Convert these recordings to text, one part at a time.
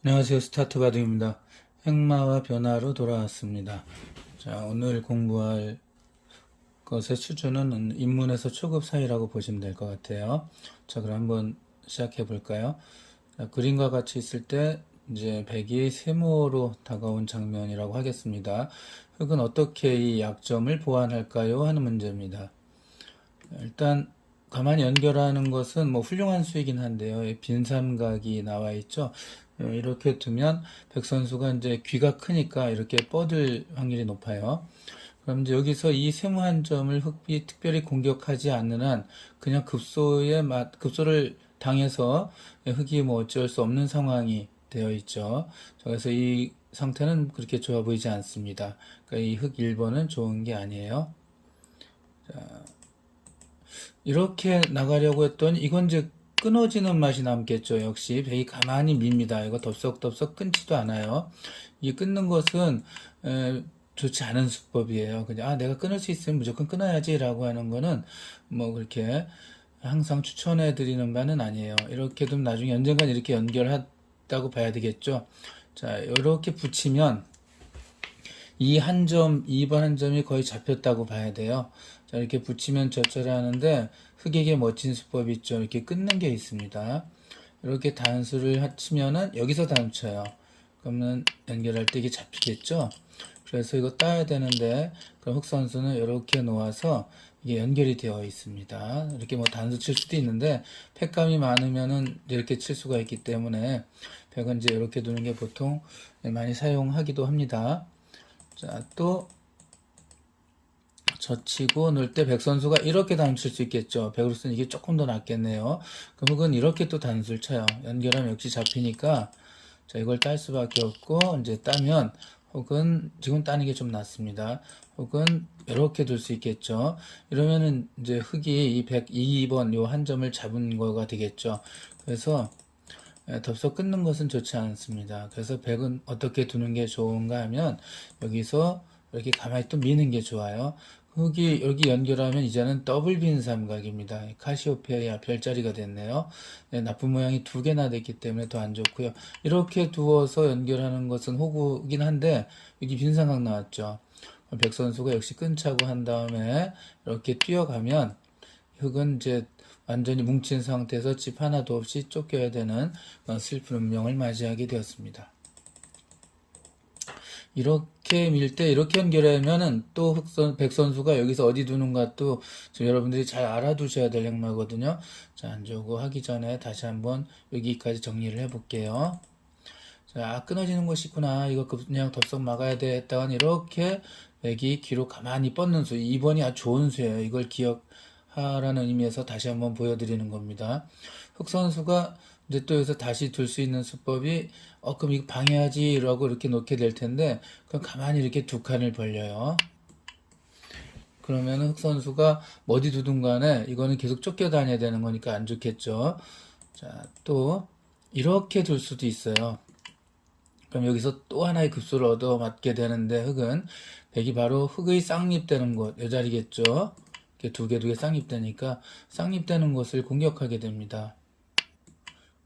안녕하세요. 스타트 바둑입니다. 행마와 변화로 돌아왔습니다. 자, 오늘 공부할 것의 수준은 입문에서 초급 사이라고 보시면 될 것 같아요. 자, 그럼 한번 시작해 볼까요? 자, 그림과 같이 있을 때 이제 백이 세모로 다가온 장면이라고 하겠습니다. 흑은 어떻게 이 약점을 보완할까요? 하는 문제입니다. 일단 가만히 연결하는 것은 뭐 훌륭한 수이긴 한데요. 빈 삼각이 나와 있죠. 이렇게 두면 백 선수가 이제 귀가 크니까 이렇게 뻗을 확률이 높아요. 그럼 이제 여기서 이 세모 한 점을 흑이 특별히 공격하지 않는 한 그냥 급소를 당해서 흑이 뭐 어쩔 수 없는 상황이 되어 있죠. 그래서 이 상태는 그렇게 좋아 보이지 않습니다. 그러니까 이 흑 1번은 좋은 게 아니에요. 이렇게 나가려고 했더니 이건 이제 끊어지는 맛이 남겠죠. 역시 백이 가만히 밉니다. 이거 덥석덥석 끊지도 않아요. 이 끊는 것은 좋지 않은 수법이에요. 그냥 내가 끊을 수 있으면 무조건 끊어야지라고 하는 거는 뭐 그렇게 항상 추천해 드리는 바는 아니에요. 이렇게 좀 나중에 언젠간 이렇게 연결했다고 봐야 되겠죠. 자, 이렇게 붙이면 이 한 점, 2번 한 점이 거의 잡혔다고 봐야 돼요. 자, 이렇게 붙이면 젖절하는데 흑에게 멋진 수법이 있죠. 이렇게 끊는 게 있습니다. 이렇게 단수를 합치면은 여기서 단수쳐요. 그러면 연결할 때 이게 잡히겠죠? 그래서 이거 따야 되는데 그럼 흑 선수는 이렇게 놓아서 이게 연결이 되어 있습니다. 이렇게 뭐 단수 칠 수도 있는데 팩감이 많으면은 이렇게 칠 수가 있기 때문에 백은 이제 이렇게 두는 게 보통 많이 사용하기도 합니다. 자, 또 젖히고 넣을 때 백 선수가 이렇게 단수 칠 수 있겠죠. 백으로서는 이게 조금 더 낫겠네요. 그럼 흑은 이렇게 또 단수를 쳐요. 연결하면 역시 잡히니까 자, 이걸 딸 수밖에 없고 이제 따면 혹은 지금 따는 게 좀 낫습니다. 혹은 이렇게 둘 수 있겠죠. 이러면은 이제 흑이 이 102번 요 한 점을 잡은 거가 되겠죠. 그래서 덥석 끊는 것은 좋지 않습니다. 그래서 백은 어떻게 두는 게 좋은가 하면 여기서 이렇게 가만히 또 미는 게 좋아요. 흑이 여기 연결하면 이제는 더블 빈 삼각입니다. 카시오페아 별자리가 됐네요. 네, 나쁜 모양이 두 개나 됐기 때문에 더 안 좋고요. 이렇게 두어서 연결하는 것은 호구긴 한데 여기 빈 삼각 나왔죠. 백 선수가 역시 끊자고 한 다음에 이렇게 뛰어가면 흑은 이제 완전히 뭉친 상태에서 집 하나도 없이 쫓겨야 되는 슬픈 운명을 맞이하게 되었습니다. 이렇게 밀 때 이렇게 연결하면은 또 백 선수가 여기서 어디 두는가 또 지금 여러분들이 잘 알아두셔야 될 행마거든요. 자, 저거 하기 전에 다시 한번 여기까지 정리를 해볼게요. 자, 끊어지는 것이 있구나. 이거 그냥 덥석 막아야 돼. 했다간 이렇게 백이 뒤로 가만히 뻗는 수. 2번이 아주 좋은 수예요. 이걸 기억하라는 의미에서 다시 한번 보여드리는 겁니다. 흑 선수가 이제 또 여기서 다시 둘 수 있는 수법이 그럼 이거 방해하지 라고 이렇게 놓게 될 텐데 그럼 가만히 이렇게 두 칸을 벌려요. 그러면 흑 선수가 어디 두든 간에 이거는 계속 쫓겨다녀야 되는 거니까 안 좋겠죠. 자, 또 이렇게 둘 수도 있어요. 그럼 여기서 또 하나의 급소를 얻어맞게 되는데 흑은 백이 바로 흑의 쌍립되는 곳, 이 자리겠죠. 이렇게 두 개 쌍립되니까 쌍립되는 곳을 공격하게 됩니다.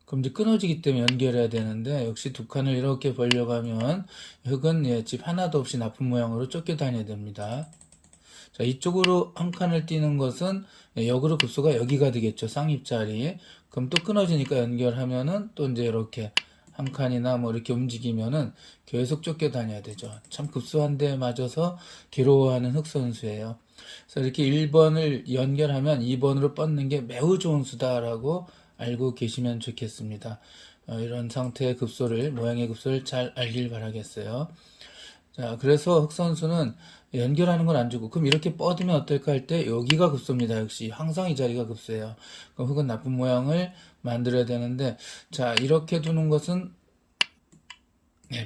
그럼 이제 끊어지기 때문에 연결해야 되는데 역시 두 칸을 이렇게 벌려가면 흑은 집 하나도 없이 나쁜 모양으로 쫓겨다녀야 됩니다. 자, 이쪽으로 한 칸을 띄는 것은 역으로 급소가 여기가 되겠죠. 쌍입자리. 그럼 또 끊어지니까 연결하면은 또 이제 이렇게 한 칸이나 뭐 이렇게 움직이면은 계속 쫓겨다녀야 되죠. 참 급소한데 맞아서 괴로워하는 흑선수예요. 그래서 이렇게 1번을 연결하면 2번으로 뻗는 게 매우 좋은 수다라고 알고 계시면 좋겠습니다. 이런 상태의 급소를, 모양의 급소를 잘 알길 바라겠어요. 자, 그래서 흑 선수는 연결하는 건 안 주고, 그럼 이렇게 뻗으면 어떨까 할 때, 여기가 급소입니다. 역시. 항상 이 자리가 급소예요. 그럼 흑은 나쁜 모양을 만들어야 되는데, 자, 이렇게 두는 것은,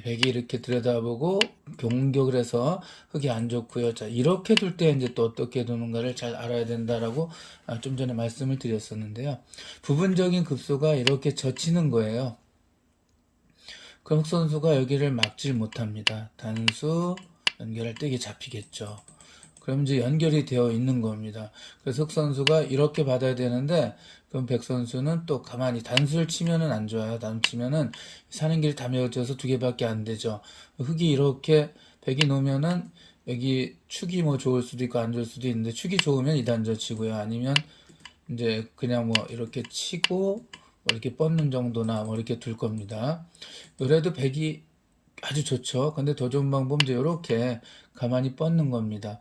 백이 이렇게 들여다보고, 공격을 해서 흑이 안 좋고요. 자, 이렇게 둘 때 이제 또 어떻게 두는가를 잘 알아야 된다라고 좀 전에 말씀을 드렸었는데요. 부분적인 급소가 이렇게 젖히는 거예요. 그럼 흑 선수가 여기를 막질 못합니다. 단수, 연결할 때 이게 잡히겠죠. 그럼 이제 연결이 되어 있는 겁니다. 그래서 흑 선수가 이렇게 받아야 되는데 그럼 백 선수는 또 가만히 단수를 치면은 안 좋아요. 단수 치면은 사는 길이 다 메어져서 두 개밖에 안 되죠. 흑이 이렇게 백이 놓으면은 여기 축이 뭐 좋을 수도 있고 안 좋을 수도 있는데 축이 좋으면 이단저 치고요. 아니면 이제 그냥 뭐 이렇게 치고 뭐 이렇게 뻗는 정도나 뭐 이렇게 둘 겁니다. 그래도 백이 아주 좋죠. 근데 더 좋은 방법은 이제 이렇게 가만히 뻗는 겁니다.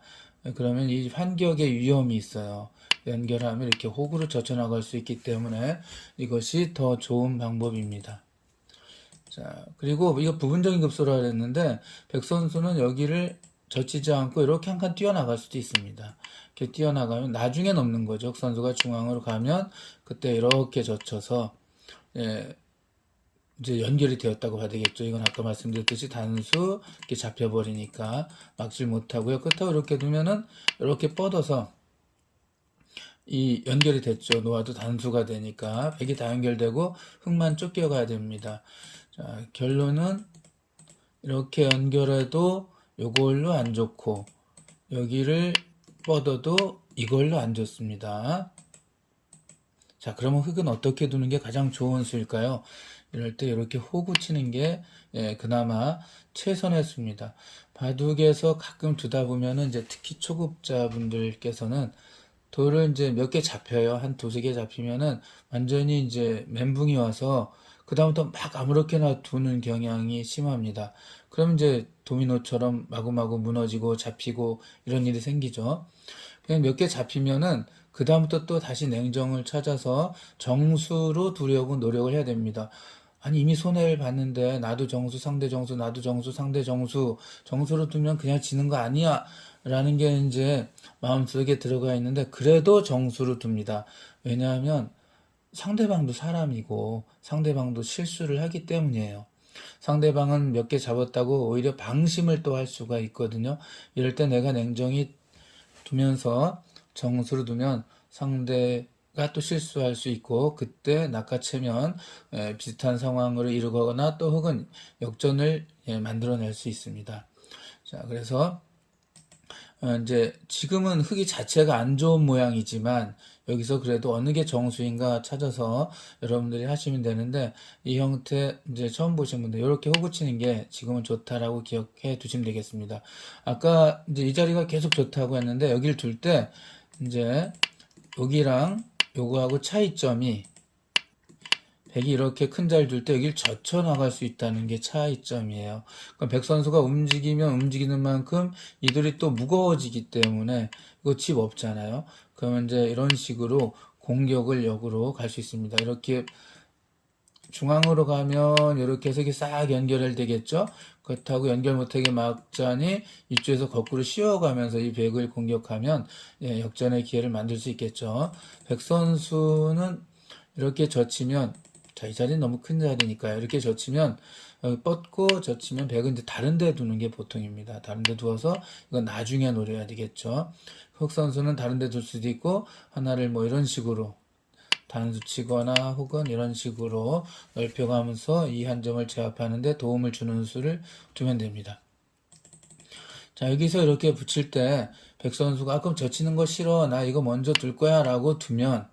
그러면 이 환격에 위험이 있어요. 연결하면 이렇게 호구로 젖혀나갈 수 있기 때문에 이것이 더 좋은 방법입니다. 자, 그리고 이거 부분적인 급소라 그랬는데 백 선수는 여기를 젖히지 않고 이렇게 한 칸 뛰어나갈 수도 있습니다. 이렇게 뛰어나가면 나중에 넘는 거죠. 흑 선수가 중앙으로 가면 그때 이렇게 젖혀서 예, 이제 연결이 되었다고 봐야 되겠죠. 이건 아까 말씀드렸듯이 단수 이렇게 잡혀버리니까 막질 못하고요. 그렇다고 이렇게 두면은 이렇게 뻗어서 이 연결이 됐죠. 놓아도 단수가 되니까 백이 다 연결되고 흑만 쫓겨가야 됩니다. 자, 결론은 이렇게 연결해도 이걸로 안 좋고 여기를 뻗어도 이걸로 안 좋습니다. 자, 그러면 흑은 어떻게 두는 게 가장 좋은 수일까요? 이럴 때 이렇게 호구 치는 게 그나마 최선의 수입니다. 바둑에서 가끔 두다 보면은 이제 특히 초급자분들께서는 돌을 이제 몇 개 잡혀요. 한 두세 개 잡히면은 완전히 이제 멘붕이 와서 그다음부터 막 아무렇게나 두는 경향이 심합니다. 그럼 이제 도미노처럼 마구마구 무너지고 잡히고 이런 일이 생기죠. 그냥 몇 개 잡히면은 그다음부터 또 다시 냉정을 찾아서 정수로 두려고 노력을 해야 됩니다. 아니 이미 손해를 봤는데 나도 정수 상대 정수 나도 정수 상대 정수 정수로 두면 그냥 지는 거 아니야 라는 게 이제 마음속에 들어가 있는데 그래도 정수로 둡니다. 왜냐하면 상대방도 사람이고 상대방도 실수를 하기 때문이에요. 상대방은 몇 개 잡았다고 오히려 방심을 또 할 수가 있거든요. 이럴 때 내가 냉정히 두면서 정수로 두면 상대가 또 실수할 수 있고 그때 낚아채면 비슷한 상황으로 이르거나 또 혹은 역전을 만들어낼 수 있습니다. 자, 그래서 이제 지금은 흑이 자체가 안 좋은 모양이지만 여기서 그래도 어느 게 정수인가 찾아서 여러분들이 하시면 되는데 이 형태 이제 처음 보신 분들 이렇게 호구 치는 게 지금은 좋다라고 기억해 두시면 되겠습니다. 아까 이제 이 자리가 계속 좋다고 했는데 여기를 둘 때 이제 여기랑 요거하고 차이점이 백이 이렇게 큰 자리를 둘 때 여기를 젖혀 나갈 수 있다는 게 차이점이에요. 그러니까 백 선수가 움직이면 움직이는 만큼 이들이 또 무거워지기 때문에 이거 집 없잖아요. 그러면 이제 이런 식으로 공격을 역으로 갈 수 있습니다. 이렇게 중앙으로 가면 이렇게 해서 싹 연결되겠죠. 그렇다고 연결 못하게 막자니 이쪽에서 거꾸로 씌워가면서 이 백을 공격하면 역전의 기회를 만들 수 있겠죠. 백 선수는 이렇게 젖히면 자, 이 자리는 너무 큰 자리니까요. 이렇게 젖히면 뻗고 젖히면 백은 이제 다른 데 두는 게 보통입니다. 다른 데 두어서 이건 나중에 노려야 되겠죠. 흑 선수는 다른 데 둘 수도 있고 하나를 뭐 이런 식으로 단수 치거나 혹은 이런 식으로 넓혀가면서 이 한 점을 제압하는 데 도움을 주는 수를 두면 됩니다. 자, 여기서 이렇게 붙일 때 백 선수가 그럼 젖히는 거 싫어 나 이거 먼저 둘 거야 라고 두면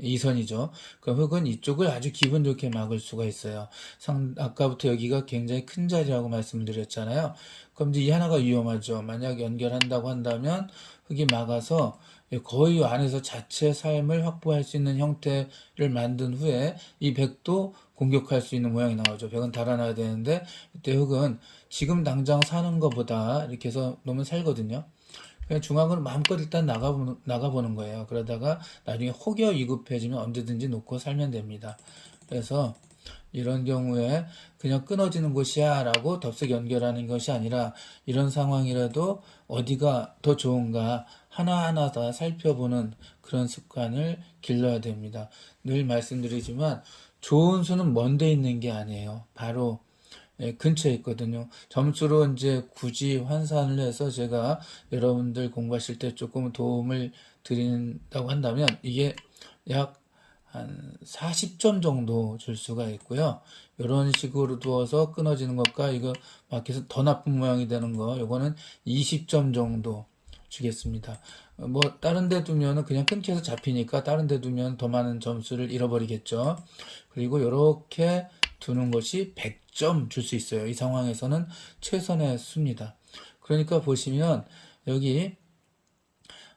2선이죠. 그럼 흑은 이쪽을 아주 기분 좋게 막을 수가 있어요. 아까부터 여기가 굉장히 큰 자리라고 말씀을 드렸잖아요. 그럼 이제 이 하나가 위험하죠. 만약 연결한다고 한다면 흑이 막아서 거의 안에서 자체 삶을 확보할 수 있는 형태를 만든 후에 이 백도 공격할 수 있는 모양이 나오죠. 백은 달아나야 되는데 이때 흑은 지금 당장 사는 것보다 이렇게 해서 놓으면 살거든요. 그냥 중앙으로 마음껏 일단 나가보는 거예요. 그러다가 나중에 혹여 위급해지면 언제든지 놓고 살면 됩니다. 그래서 이런 경우에 그냥 끊어지는 곳이야 라고 덥석 연결하는 것이 아니라 이런 상황이라도 어디가 더 좋은가 하나하나 다 살펴보는 그런 습관을 길러야 됩니다. 늘 말씀드리지만 좋은 수는 먼 데 있는 게 아니에요. 바로 근처에 있거든요. 점수로 이제 굳이 환산을 해서 제가 여러분들 공부하실 때 조금 도움을 드린다고 한다면 이게 약 한 40점 정도 줄 수가 있고요. 이런 식으로 두어서 끊어지는 것과 이거 밖에서 더 나쁜 모양이 되는 거, 요거는 20점 정도 주겠습니다. 뭐 다른 데 두면은 그냥 끊겨서 잡히니까 다른 데 두면 더 많은 점수를 잃어버리겠죠. 그리고 이렇게 두는 것이 100점 줄 수 있어요. 이 상황에서는 최선의 수입니다. 그러니까 보시면 여기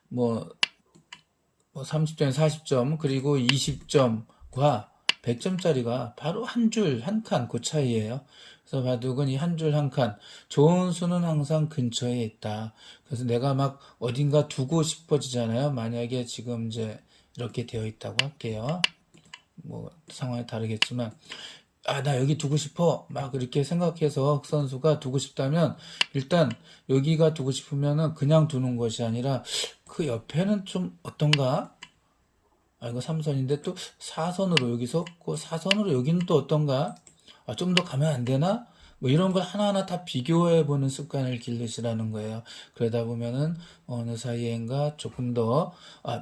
뭐 30점, 40점, 그리고 20점과 100점짜리가 바로 한 줄, 한 칸, 그 차이예요. 그래서 바둑은 이 한 줄, 한 칸, 좋은 수는 항상 근처에 있다. 그래서 내가 막 어딘가 두고 싶어지잖아요. 만약에 지금 이제 이렇게 되어 있다고 할게요. 뭐 상황이 다르겠지만, 나 여기 두고 싶어. 막 이렇게 생각해서 선수가 두고 싶다면, 일단 여기가 두고 싶으면은 그냥 두는 것이 아니라, 그 옆에는 좀 어떤가? 이거 3선인데 또 4선으로 여기서 그 4선으로 여기는 또 어떤가? 좀 더 가면 안 되나? 뭐 이런 걸 하나하나 다 비교해 보는 습관을 기르시라는 거예요. 그러다 보면은 어느 사이엔가 조금 더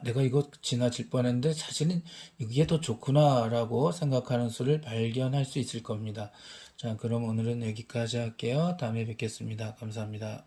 내가 이거 지나칠 뻔했는데 사실은 이게 더 좋구나라고 생각하는 수를 발견할 수 있을 겁니다. 자, 그럼 오늘은 여기까지 할게요. 다음에 뵙겠습니다. 감사합니다.